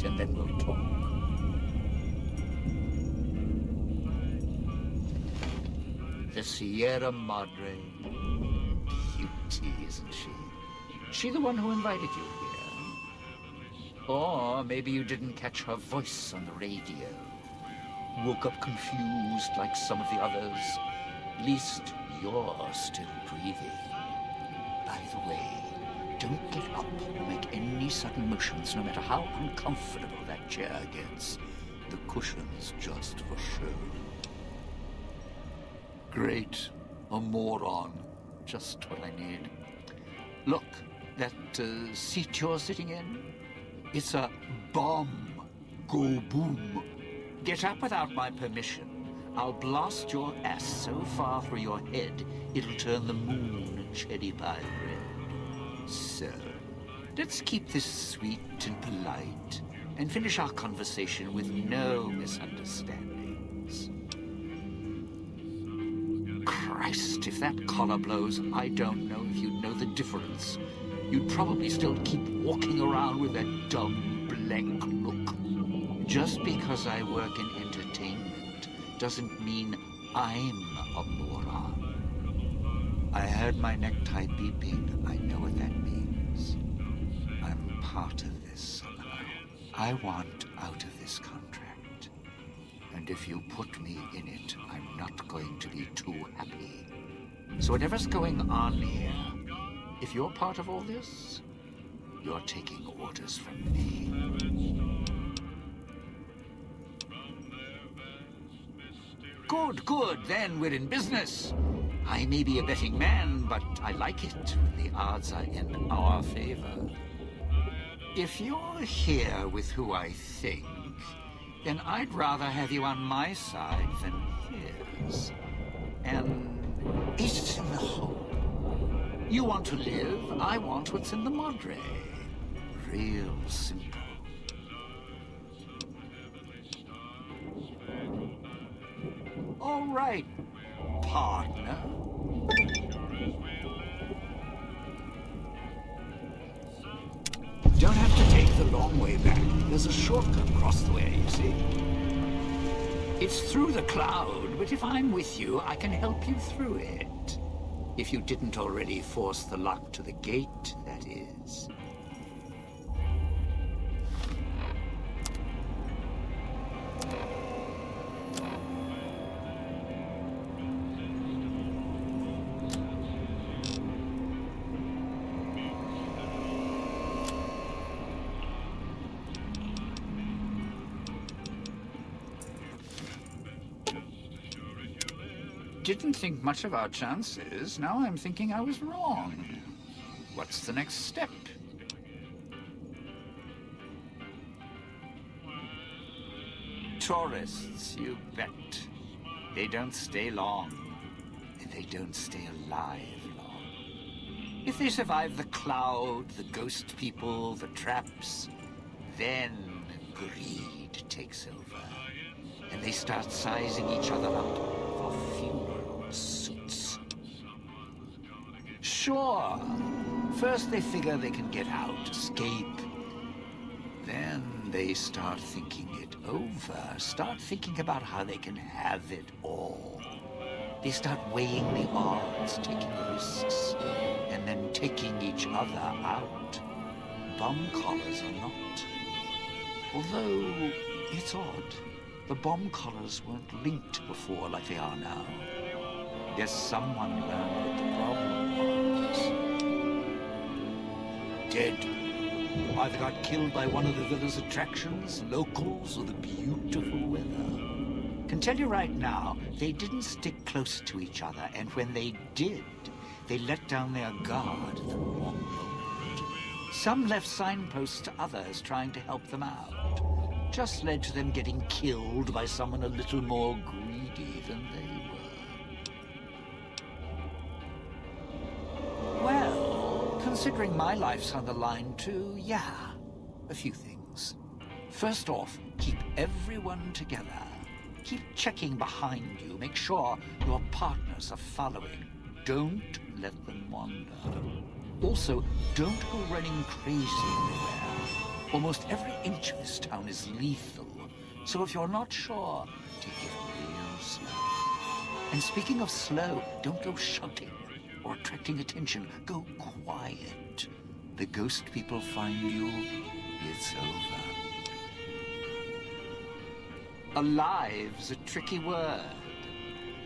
and then we'll talk. The Sierra Madre. Beauty, isn't she? She the one who invited you here? Or maybe you didn't catch her voice on the radio. Woke up confused like some of the others. Least you're still breathing. By the way, don't get up or make any sudden motions, no matter how uncomfortable that chair gets. The cushion's just for show. Great. A moron. Just what I need. Look, that seat you're sitting in? It's a bomb. Go boom. Get up without my permission. I'll blast your ass so far through your head, it'll turn the moon cherry pie red. So, let's keep this sweet and polite, and finish our conversation with no misunderstandings. Christ, if that collar blows, I don't know if you'd know the difference. You'd probably still keep walking around with that dumb, blank look. Just because I work in entertainment doesn't mean I'm a moron. I heard my necktie beeping. I know what that means. I'm part of this somehow. I want out of this contract. And if you put me in it, I'm not going to be too happy. So whatever's going on here, if you're part of all this, you're taking orders from me. Good, good, then we're in business. I may be a betting man, but I like it when the odds are in our favor. If you're here with who I think, then I'd rather have you on my side than his. And it's in the hole. You want to live, I want what's in the Madre. Real simple. All right, partner. Don't have to take the long way back. There's a shortcut across the way, you see. It's through the cloud, but if I'm with you, I can help you through it. If you didn't already force the lock to the gate, that is. Didn't think much of our chances. Now I'm thinking I was wrong. What's the next step? Tourists, you bet. They don't stay long. And they don't stay alive long. If they survive the cloud, the ghost people, the traps, then greed takes over. And they start sizing each other up for funeral suits. Sure, first they figure they can get out, escape. Then they start thinking it over, start thinking about how they can have it all. They start weighing the odds, taking risks, and then taking each other out. Bomb collars are not. Although, it's odd. The bomb collars weren't linked before like they are now. Guess someone learned what the problem was. Dead. Either got killed by one of the villa's attractions, locals, or the beautiful weather. Can tell you right now, they didn't stick close to each other, and when they did, they let down their guard at the wrong moment. Some left signposts to others trying to help them out. Just led to them getting killed by someone a little more greedy than they were. Well, considering my life's on the line too, yeah, a few things. First off, keep everyone together. Keep checking behind you. Make sure your partners are following. Don't let them wander. Also, don't go running crazy everywhere. Almost every inch of this town is lethal, so if you're not sure, take it real slow. And speaking of slow, don't go shouting or attracting attention. Go quiet. The ghost people find you, it's over. Alive's a tricky word.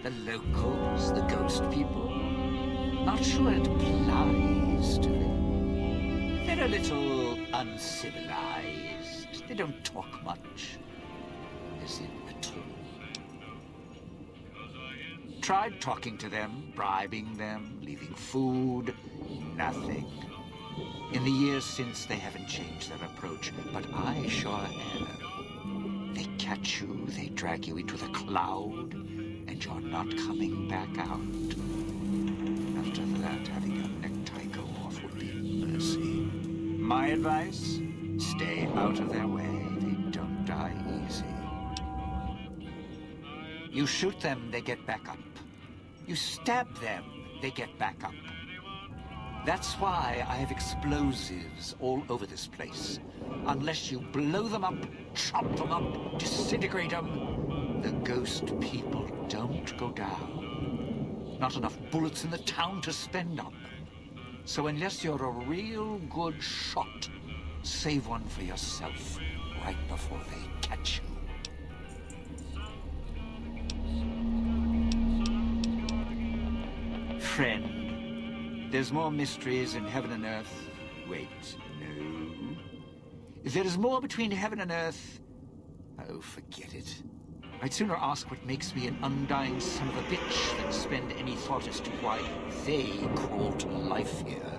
The locals, the ghost people, not sure it applies to them. They're a little uncivilized. They don't talk much, as in at all. Tried talking to them, bribing them, leaving food, nothing. In the years since, they haven't changed their approach, but I sure have. They catch you, they drag you into the cloud, and you're not coming back out. After that, having your necktie go off would be mercy. My advice? Stay out of their way. They don't die easy. You shoot them, they get back up. You stab them, they get back up. That's why I have explosives all over this place. Unless you blow them up, chop them up, disintegrate them, the ghost people don't go down. Not enough bullets in the town to spend on them. So unless you're a real good shot, save one for yourself right before they catch you. Friend, there's more mysteries in heaven and earth. Wait, no. There is more between heaven and earth. Oh, forget it. I'd sooner ask what makes me an undying son of a bitch than spend any thought as to why they crawl to life here.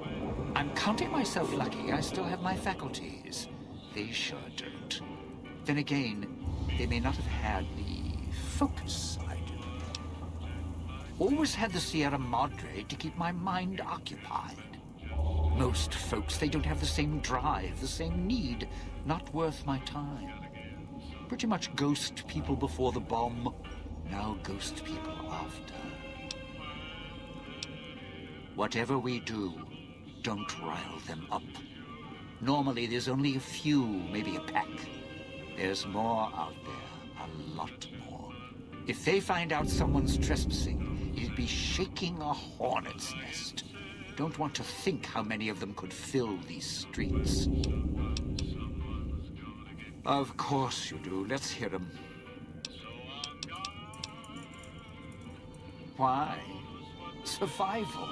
I'm counting myself lucky I still have my faculties. They sure don't. Then again, they may not have had the focus I do. Always had the Sierra Madre to keep my mind occupied. Most folks, they don't have the same drive, the same need. Not worth my time. Pretty much ghost people before the bomb, now ghost people after. Whatever we do, don't rile them up. Normally there's only a few, maybe a pack. There's more out there, a lot more. If they find out someone's trespassing, it'd be shaking a hornet's nest. Don't want to think how many of them could fill these streets. Of course you do. Let's hear them. Why? Survival.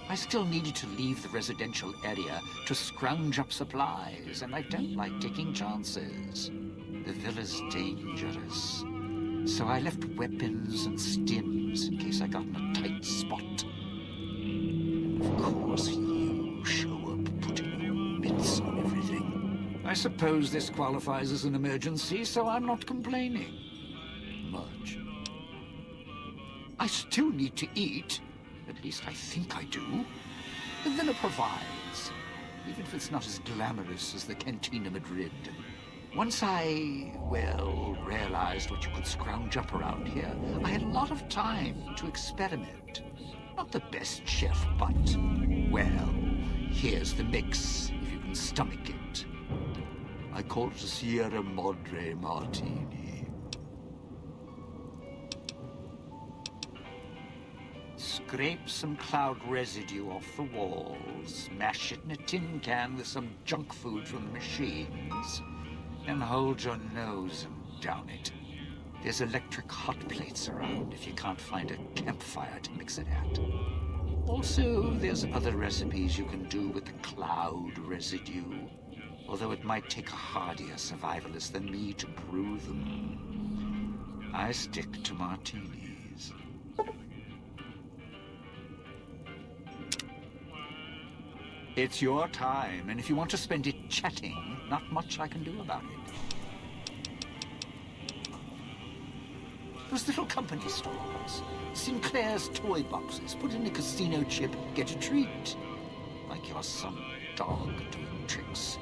I still needed to leave the residential area to scrounge up supplies, and I don't like taking chances. The villa's dangerous. So I left weapons and stims in case I got in a tight spot. And of course you show up putting your mitts on everything. I suppose this qualifies as an emergency, so I'm not complaining. Much. I still need to eat. At least I think I do. The villa provides, even if it's not as glamorous as the Cantina Madrid. Once I, well, realized what you could scrounge up around here, I had a lot of time to experiment. Not the best chef, but, well, here's the mix, if you can stomach it. I call it a Sierra Madre Martini. Scrape some cloud residue off the walls, mash it in a tin can with some junk food from the machines, and hold your nose and down it. There's electric hot plates around if you can't find a campfire to mix it at. Also, there's other recipes you can do with the cloud residue, although it might take a hardier survivalist than me to brew them. I stick to martinis. It's your time, and if you want to spend it chatting, not much I can do about it. Those little company stores, Sinclair's toy boxes, put in a casino chip, get a treat. Like you're some dog doing tricks.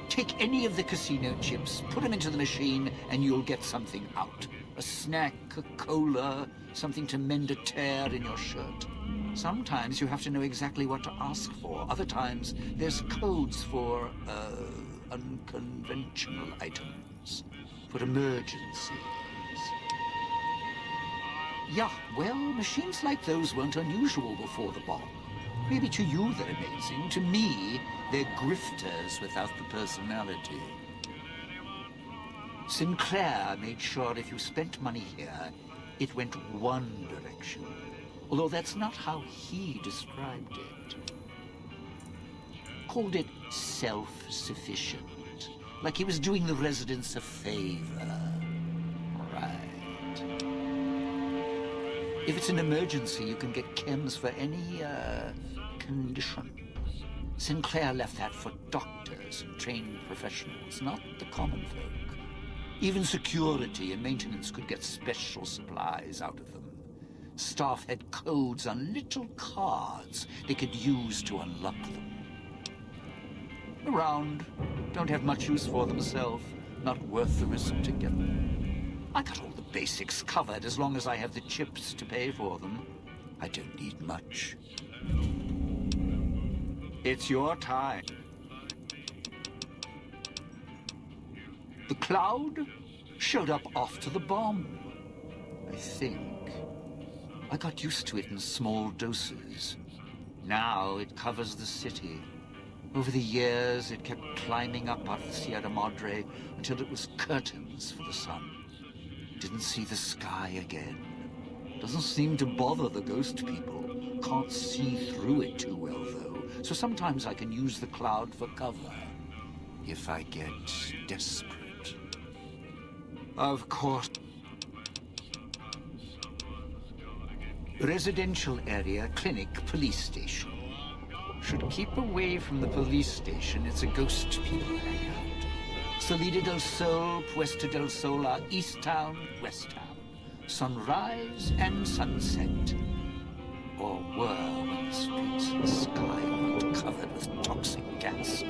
Take any of the casino chips, put them into the machine, and you'll get something out. A snack, a cola, something to mend a tear in your shirt. Sometimes you have to know exactly what to ask for. Other times, there's codes for, unconventional items. For emergencies. Yeah, well, machines like those weren't unusual before the bomb. Maybe to you they're amazing. To me, they're grifters without the personality. Sinclair made sure if you spent money here, it went one direction. Although that's not how he described it. Called it self-sufficient. Like he was doing the residents a favor. Right. If it's an emergency, you can get chems for any, condition. Sinclair left that for doctors and trained professionals, not the common folk. Even security and maintenance could get special supplies out of them. Staff had codes on little cards they could use to unlock them. Around. Don't have much use for them myself. Not worth the risk to get them. I got all the basics covered as long as I have the chips to pay for them. I don't need much. It's your time. The cloud showed up after the bomb, I think. I got used to it in small doses. Now it covers the city. Over the years, it kept climbing up out of the Sierra Madre until it was curtains for the sun. Didn't see the sky again. Doesn't seem to bother the ghost people. Can't see through it too well, though. So sometimes I can use the cloud for cover. If I get desperate. Of course. Residential area, clinic, police station. Should keep away from the police station. It's a ghost people hangout. Salida del Sol, Puesta del Sol are East Town, West Town. Sunrise and sunset. Or were when the streets and the sky weren't covered with toxic gas.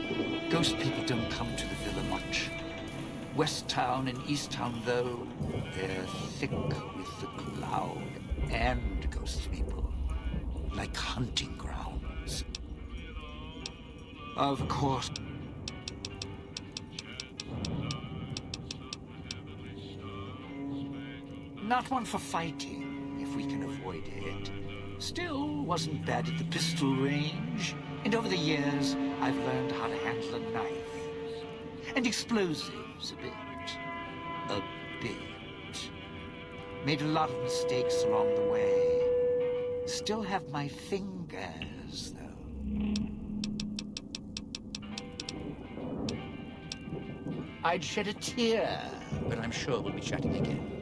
Ghost people don't come to the villa much. West Town and East Town, though, they're thick with the cloud and ghost people. Like hunting grounds. Of course. Not one for fighting, if we can avoid it. Still, wasn't bad at the pistol range. And over the years, I've learned how to handle a knife. And explosives a bit. A bit. Made a lot of mistakes along the way. Still have my fingers, though. I'd shed a tear, but I'm sure we'll be chatting again.